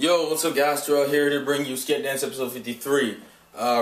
Yo, what's up guys, Terrell here to bring you Sket Dance episode 53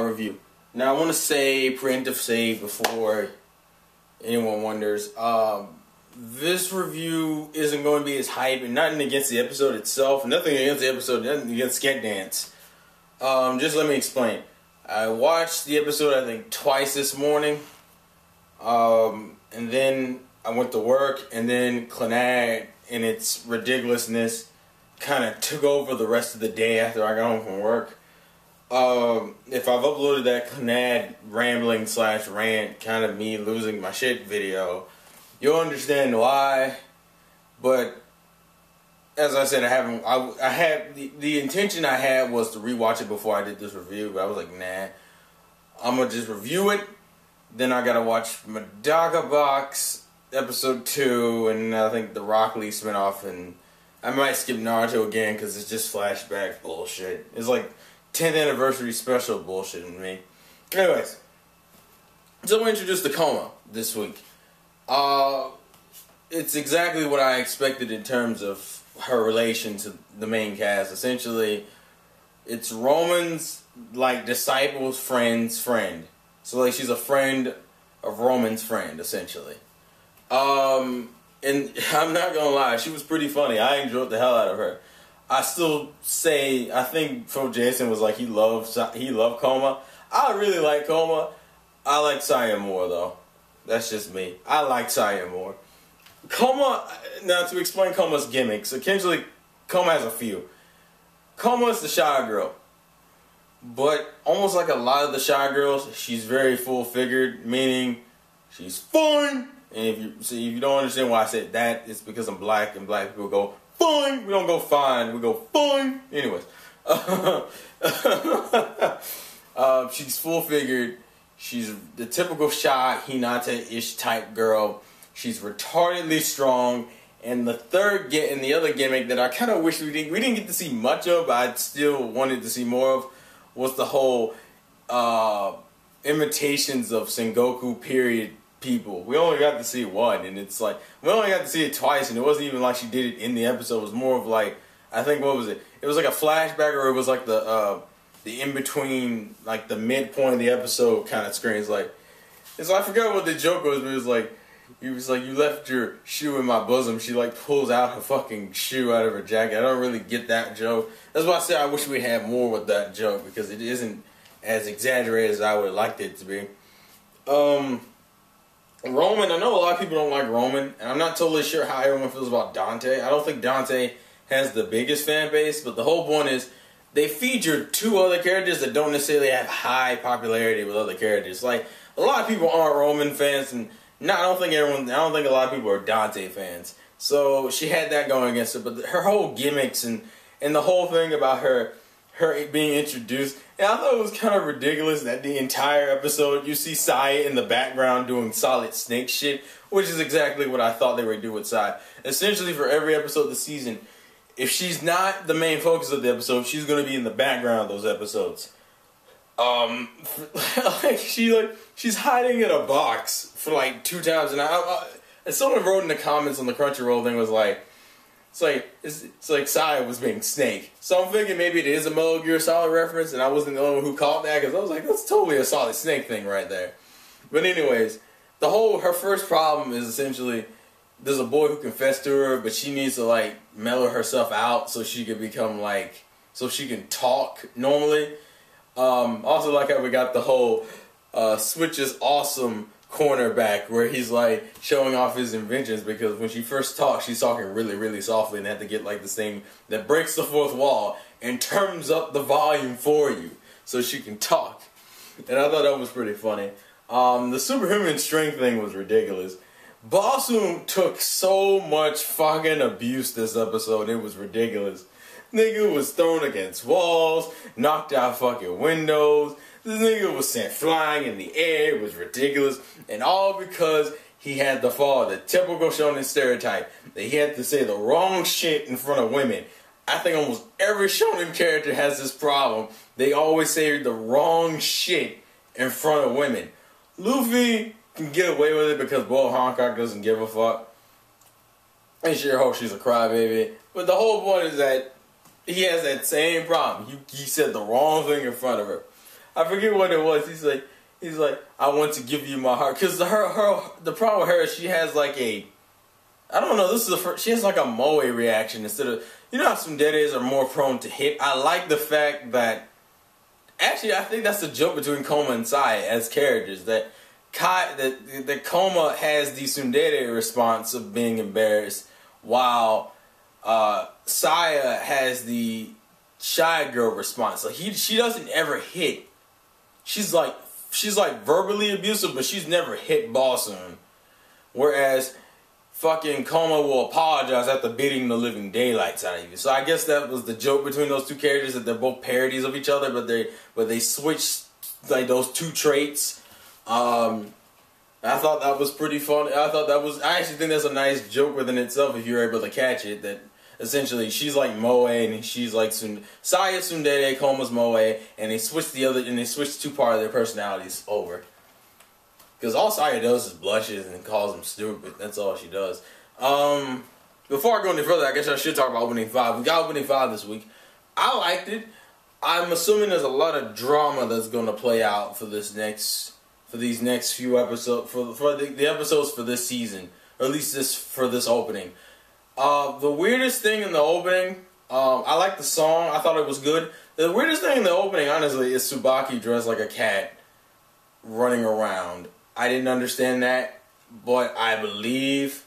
review. Now I want to say, preemptive save before anyone wonders, this review isn't going to be as hype and nothing against the episode itself, nothing against the episode, nothing against Sket Dance. Just let me explain. I watched the episode I think twice this morning, and then I went to work, and then Clannad and its ridiculousness kind of took over the rest of the day after I got home from work. If I've uploaded that Clannad rambling / rant, kind of me losing my shit video, you'll understand why. But as I said, I had the intention I had was to rewatch it before I did this review, but I was like, nah, I'm gonna just review it. Then I gotta watch Madaka Box episode 2, and I think the Rock Lee spinoff, and I might skip Naruto again because it's just flashback bullshit. It's like 10th anniversary special bullshit in me. Anyways, so we introduced the Koma this week. It's exactly what I expected in terms of her relation to the main cast. Essentially, it's Roman's like disciple's friend's friend. So like she's a friend of Roman's friend, essentially. And I'm not gonna lie, she was pretty funny. I enjoyed the hell out of her. I still say, I think Phil Jason was like he loved Koma. I really like Koma. I like Saya more though. That's just me. I like Saya more. Koma, now to explain Koma's gimmicks, essentially Koma has a few. Koma is the shy girl. But almost like a lot of the shy girls, she's very full-figured, meaning she's fun. And if you don't understand why I said that, it's because I'm black and black people go fine. We don't go fine, we go fine. Anyways, she's full figured. She's the typical shy Hinata-ish type girl. She's retardedly strong. And the other gimmick that I kind of wish we didn't get to see much of, but I still wanted to see more of, was the whole imitations of Sengoku period people. We only got to see one, and it's like we only got to see it twice, and it wasn't even like she did it in the episode. It was more of like, I think, what was it? It was like a flashback, or it was like the in between, like the midpoint of the episode kind of screen. It's like I forgot what the joke was, but it was like he was like, you left your shoe in my bosom. She like pulls out her fucking shoe out of her jacket. I don't really get that joke. That's why I said I wish we had more with that joke, because it isn't as exaggerated as I would have liked it to be. Roman, I know a lot of people don't like Roman, and I'm not totally sure how everyone feels about Dante. I don't think Dante has the biggest fan base, but the whole point is they featured two other characters that don't necessarily have high popularity with other characters. Like, a lot of people aren't Roman fans, and I don't think a lot of people are Dante fans. So she had that going against her, but her whole gimmicks and the whole thing about her being introduced, and I thought it was kind of ridiculous that the entire episode you see Sai in the background doing solid snake shit, which is exactly what I thought they would do with Sai. Essentially, for every episode this season, if she's not the main focus of the episode, she's going to be in the background of those episodes. She's hiding in a box for like 2 times, and someone wrote in the comments on the Crunchyroll thing was like, it's like Sai was being Snake. So I'm thinking maybe it is a Metal Gear Solid reference, and I wasn't the only one who caught that, because I was like, that's totally a Solid Snake thing right there. But anyways, her first problem is essentially there's a boy who confessed to her, but she needs to like mellow herself out so she can become like, so she can talk normally. Also like how we got the whole Switch is awesome cornerback where he's like showing off his inventions, because when she first talks, she's talking really, really softly, and had to get like this thing that breaks the fourth wall and turns up the volume for you so she can talk. And I thought that was pretty funny. The superhuman strength thing was ridiculous. Bossum took so much fucking abuse this episode, it was ridiculous. Nigga was thrown against walls, knocked out fucking windows. This nigga was sent flying in the air. It was ridiculous. And all because he had to follow the typical shonen stereotype that he had to say the wrong shit in front of women. I think almost every shonen character has this problem. They always say the wrong shit in front of women. Luffy can get away with it because Bo Hancock doesn't give a fuck. And sure hope she's a crybaby. But the whole point is that he has that same problem. He said the wrong thing in front of her. I forget what it was. He's like, I want to give you my heart. Because the problem with her is she has like a, I don't know, this is the first, she has like a moe reaction instead of, you know how tsunderes are more prone to hit? I like the fact that, actually I think that's the joke between Koma and Sai as characters, that Koma has the tsundere response of being embarrassed, while Saya has the shy girl response. Like she doesn't ever hit. She's like verbally abusive, but she's never hit Boston. Whereas fucking Koma will apologize after beating the living daylights out of you. So I guess that was the joke between those two characters, that they're both parodies of each other, but they switched like those two traits. I thought that was pretty funny. I actually think that's a nice joke within itself if you're able to catch it. That essentially she's like moe and she's like Saya tsundere, Koma's moe, and they switched two part of their personalities over. Because all Saya does is blushes and calls him stupid. That's all she does. Before I go any further, I guess I should talk about opening 5. We got opening 5 this week. I liked it. I'm assuming there's a lot of drama that's going to play out for these next few episodes, for the episodes for this season, or at least for this opening. The weirdest thing in the opening, I like the song. I thought it was good. The weirdest thing in the opening, honestly, is Tsubaki dressed like a cat running around. I didn't understand that, but I believe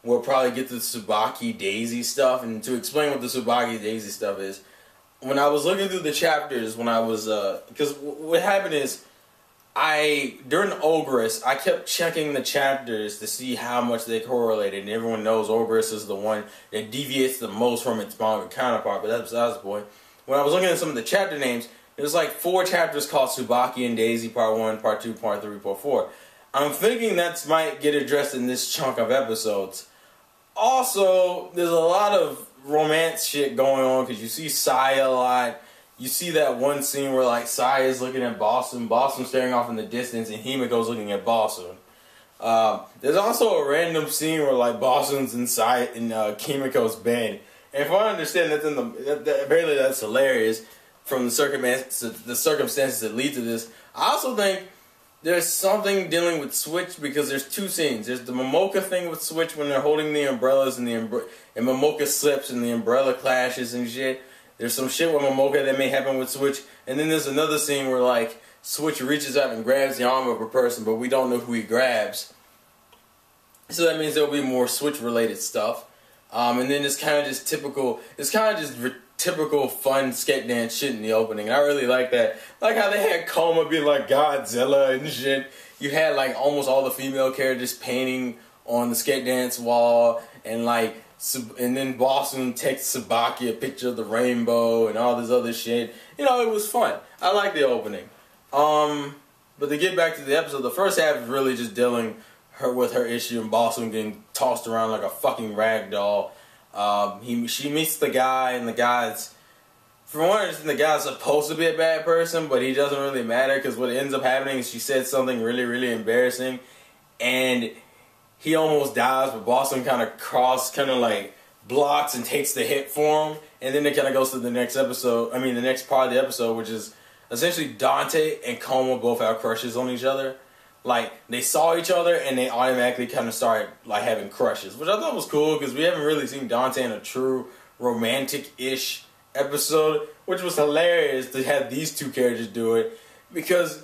we'll probably get to the Tsubaki Daisy stuff. And to explain what the Tsubaki Daisy stuff is, when I was looking through the chapters, because what happened is, during Ogress, I kept checking the chapters to see how much they correlated, and everyone knows Ogress is the one that deviates the most from its manga counterpart, but that's besides the point. When I was looking at some of the chapter names, there's like 4 chapters called Tsubaki and Daisy, Part 1, Part 2, Part 3, Part 4. I'm thinking that might get addressed in this chunk of episodes. Also, there's a lot of romance shit going on, because you see Saya a lot. You see that one scene where like Saya's looking at Boston staring off in the distance, and Himiko's looking at Boston. There's also a random scene where like Boston's inside in Kimiko's bed, and if I understand apparently that's hilarious from the circumstances that lead to this. I also think there's something dealing with Switch, because there's 2 scenes. There's the Momoka thing with Switch when they're holding the umbrellas and Momoka slips and the umbrella clashes and shit. There's some shit with Momoka that may happen with Switch. And then there's another scene where like Switch reaches out and grabs the arm of a person, but we don't know who he grabs. So that means there'll be more Switch related stuff. And then it's kind of just typical fun Sket dance shit in the opening. And I really like that. Like how they had Koma be like Godzilla and shit. You had like almost all the female characters painting on the Sket dance wall, and then Boston texts Tsubaki a picture of the rainbow and all this other shit. You know, it was fun. I like the opening. But to get back to the episode, the first half is really just dealing with her issue and Boston getting tossed around like a fucking rag doll. She meets the guy, and the guy's, from what I understand, the guy's supposed to be a bad person, but he doesn't really matter, because what ends up happening is she said something really, really embarrassing, and he almost dies, but Boston kind of like blocks and takes the hit for him, and then it kind of goes to the next part of the episode, which is essentially Dante and Koma both have crushes on each other. Like, they saw each other and they automatically kind of started like having crushes, which I thought was cool, because we haven't really seen Dante in a true romantic-ish episode, which was hilarious to have these two characters do it, because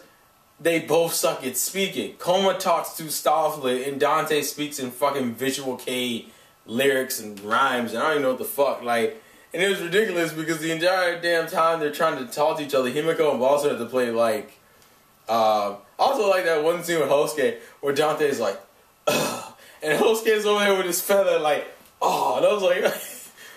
they both suck at speaking. Koma talks too softly, and Dante speaks in fucking Visual K lyrics and rhymes, and I don't even know what the fuck, like, and it was ridiculous, because the entire damn time they're trying to talk to each other, Himiko and Balsa had to play, like, also like that one scene with Hosuke, where Dante's like, ugh, and Hosuke's over there with his feather, like, oh, and I was like,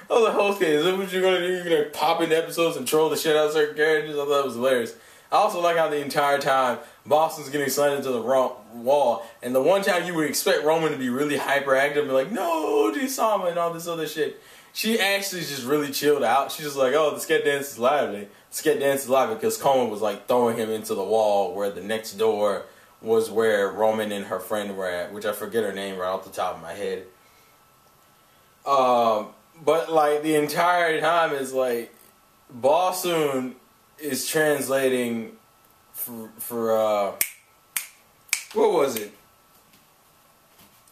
Hosuke, is that what you're gonna do? You're gonna pop into episodes and troll the shit out of certain characters? I thought it was hilarious. I also like how the entire time Boston's getting slammed into the wall, and the one time you would expect Roman to be really hyperactive and be like, no, G-Sama, and all this other shit, she actually just really chilled out. She's just like, oh, the Sket dance is lively. Sket dance is lively, because Koma was like throwing him into the wall, where the next door was where Roman and her friend were at, which I forget her name right off the top of my head. But like the entire time is like, Bossoon is translating for what was it?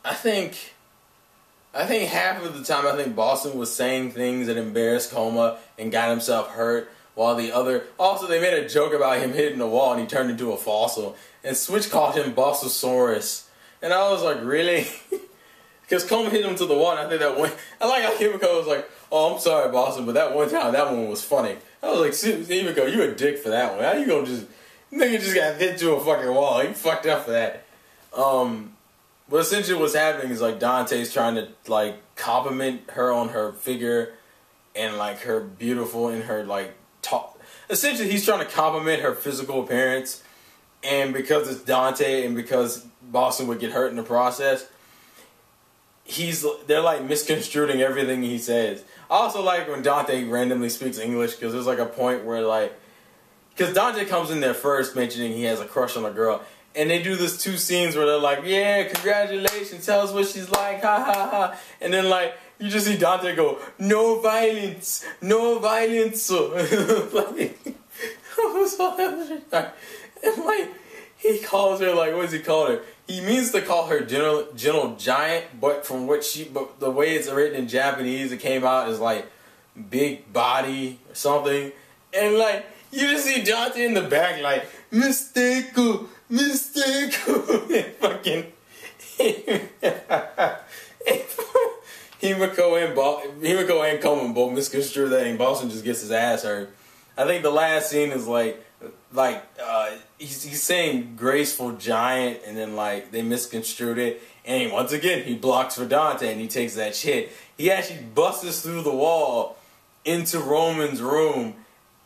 I think half of the time I think Boston was saying things that embarrassed Koma and got himself hurt, while the other... Also, they made a joke about him hitting the wall and he turned into a fossil. And Switch called him Bossosaurus. And I was like, really? Because Koma hit him to the wall, and I think that one... I like how Himiko was like, oh, I'm sorry, Boston, but that one time, that one was funny. I was like, Himiko, you a dick for that one. How you gonna just... Nigga just got hit to a fucking wall. He fucked up for that. But essentially what's happening is, like, Dante's trying to, like, compliment her on her figure and, like, her beautiful and her, like, talk. Essentially, he's trying to compliment her physical appearance, and because it's Dante and because Boston would get hurt in the process, they're, like, misconstruing everything he says. I also like when Dante randomly speaks English, because there's, like, a point where, like, because Dante comes in there first mentioning he has a crush on a girl, and they do this 2 scenes where they're like, yeah, congratulations, tell us what she's like, ha ha ha. And then, like, you just see Dante go, no violence, no violence. Like, and, like, he calls her, like, what does he call her? He means to call her gentle giant, but but the way it's written in Japanese, it came out as, like, big body or something. And, like, you just see Dante in the back, like, mistake. Fucking Himiko and Koma both misconstrue that, and Boston just gets his ass hurt. I think the last scene is he's saying graceful giant, and then, like, they misconstrued it, and once again he blocks for Dante and he takes that shit. He actually busts through the wall into Roman's room,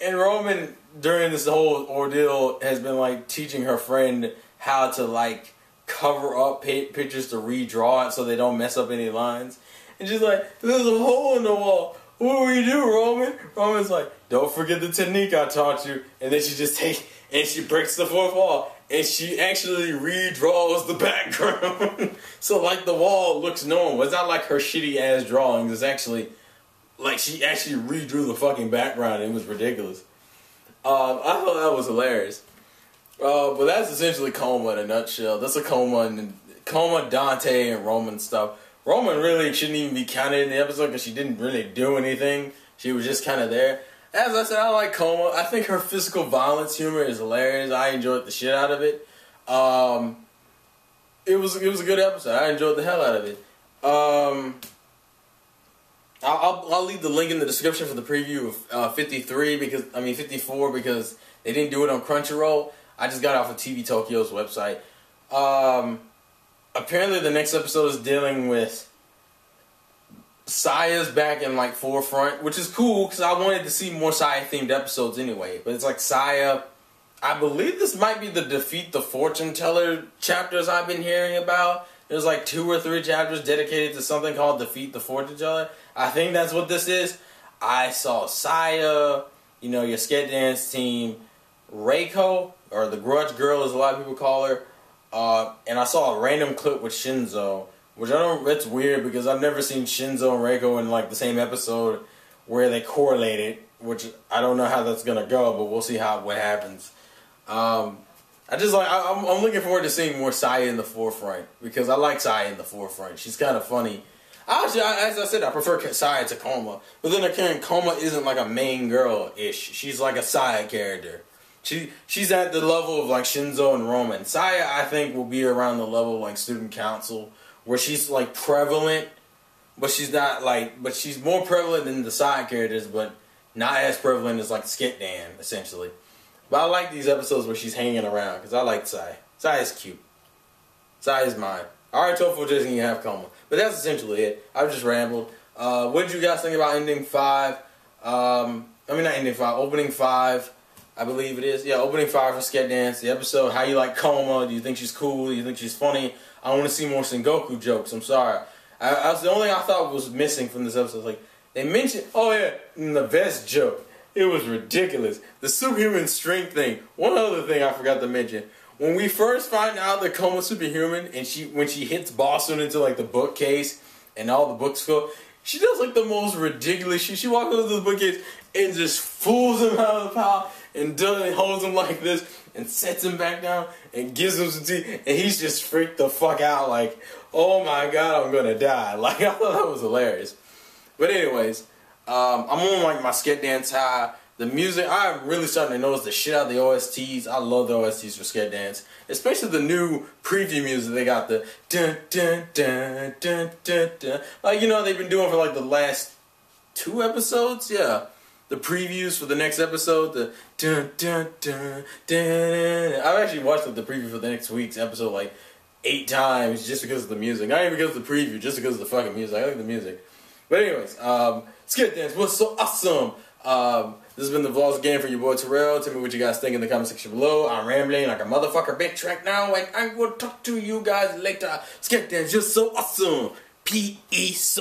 and Roman during this whole ordeal has been, like, teaching her friend how to, like, cover up pictures to redraw it so they don't mess up any lines. And she's like, there's a hole in the wall. What do we do, Roman? Roman's like, don't forget the technique I taught you. And then she breaks the 4th wall. And she actually redraws the background. So, like, the wall looks normal. It's not like her shitty ass drawings. It's actually, like, she actually redrew the fucking background. It was ridiculous. I thought that was hilarious. But that's essentially Koma in a nutshell. That's a Koma, Dante, and Roman stuff. Roman really shouldn't even be counted in the episode because she didn't really do anything. She was just kind of there. As I said, I like Koma. I think her physical violence humor is hilarious. I enjoyed the shit out of it. It was a good episode. I enjoyed the hell out of it. I'll leave the link in the description for the preview of 54 because they didn't do it on Crunchyroll. I just got it off of TV Tokyo's website. Apparently the next episode is dealing with Saya's back in, like, forefront, which is cool because I wanted to see more Saya themed episodes anyway. But it's like Saya, I believe this might be the Defeat the Fortune Teller chapters I've been hearing about. There's like 2 or 3 chapters dedicated to something called Defeat the Fortune Teller. I think that's what this is. I saw Saya, you know, your Sket dance team, Reiko, or the Grudge Girl as a lot of people call her, and I saw a random clip with Shinzo, which that's weird because I've never seen Shinzo and Reiko in, like, the same episode where they correlated, which I don't know how that's gonna go, but we'll see what happens. I'm looking forward to seeing more Saya in the forefront because I like Saya in the forefront. She's kind of funny. Actually, as I said, I prefer Saya to Koma, but then again, Koma isn't like a main girl-ish. She's like a side character. She's at the level of, like, Shinzo and Roman. Saya, I think, will be around the level of, like, Student Council, where she's, like, prevalent, but she's not, like, but she's more prevalent than the side characters, but not as prevalent as, like, Sket Dan, essentially. But I like these episodes where she's hanging around, because I like Saya. Saya's cute. Saya's mine. Alright, Tofo Jason, you have Koma. But that's essentially it. I've just rambled. What did you guys think about ending 5? Not ending 5, opening 5. I believe it is. Yeah, opening 5 for Sket Dance. The episode, how you like Koma. Do you think she's cool? Do you think she's funny? I want to see more Sengoku jokes. I'm sorry. That's the only thing I thought was missing from this episode. Like, they mentioned, oh yeah, the vest joke. It was ridiculous. The superhuman strength thing. One other thing I forgot to mention. When we first find out that Koma's superhuman, and when she hits Boston into, like, the bookcase, and all the books go, she does like the most ridiculous shit. She walks up to the bookcase and just fools him out of the pile and holds him like this and sets him back down and gives him some tea, and he's just freaked the fuck out like, oh my god, I'm gonna die. Like, I thought that was hilarious. But anyways, I'm on like my Sket Dance high. The music, I'm really starting to notice the shit out of the OSTs. I love the OSTs for Sket Dance, especially the new preview music. They got the dun dun dun dun dun dun. Like, you know, they've been doing for like the last 2 episodes. Yeah, the previews for the next episode. The dun dun dun dun. I've actually watched like, the preview for the next week's episode like 8 times just because of the music. Not even because of the preview, just because of the fucking music. I like the music. But anyways, Sket Dance was so awesome. This has been the Vlogs again for your boy Terrell. Tell me what you guys think in the comment section below. I'm rambling like a motherfucker bitch right now, and I will talk to you guys later. Sket Dance, just so awesome. Peace.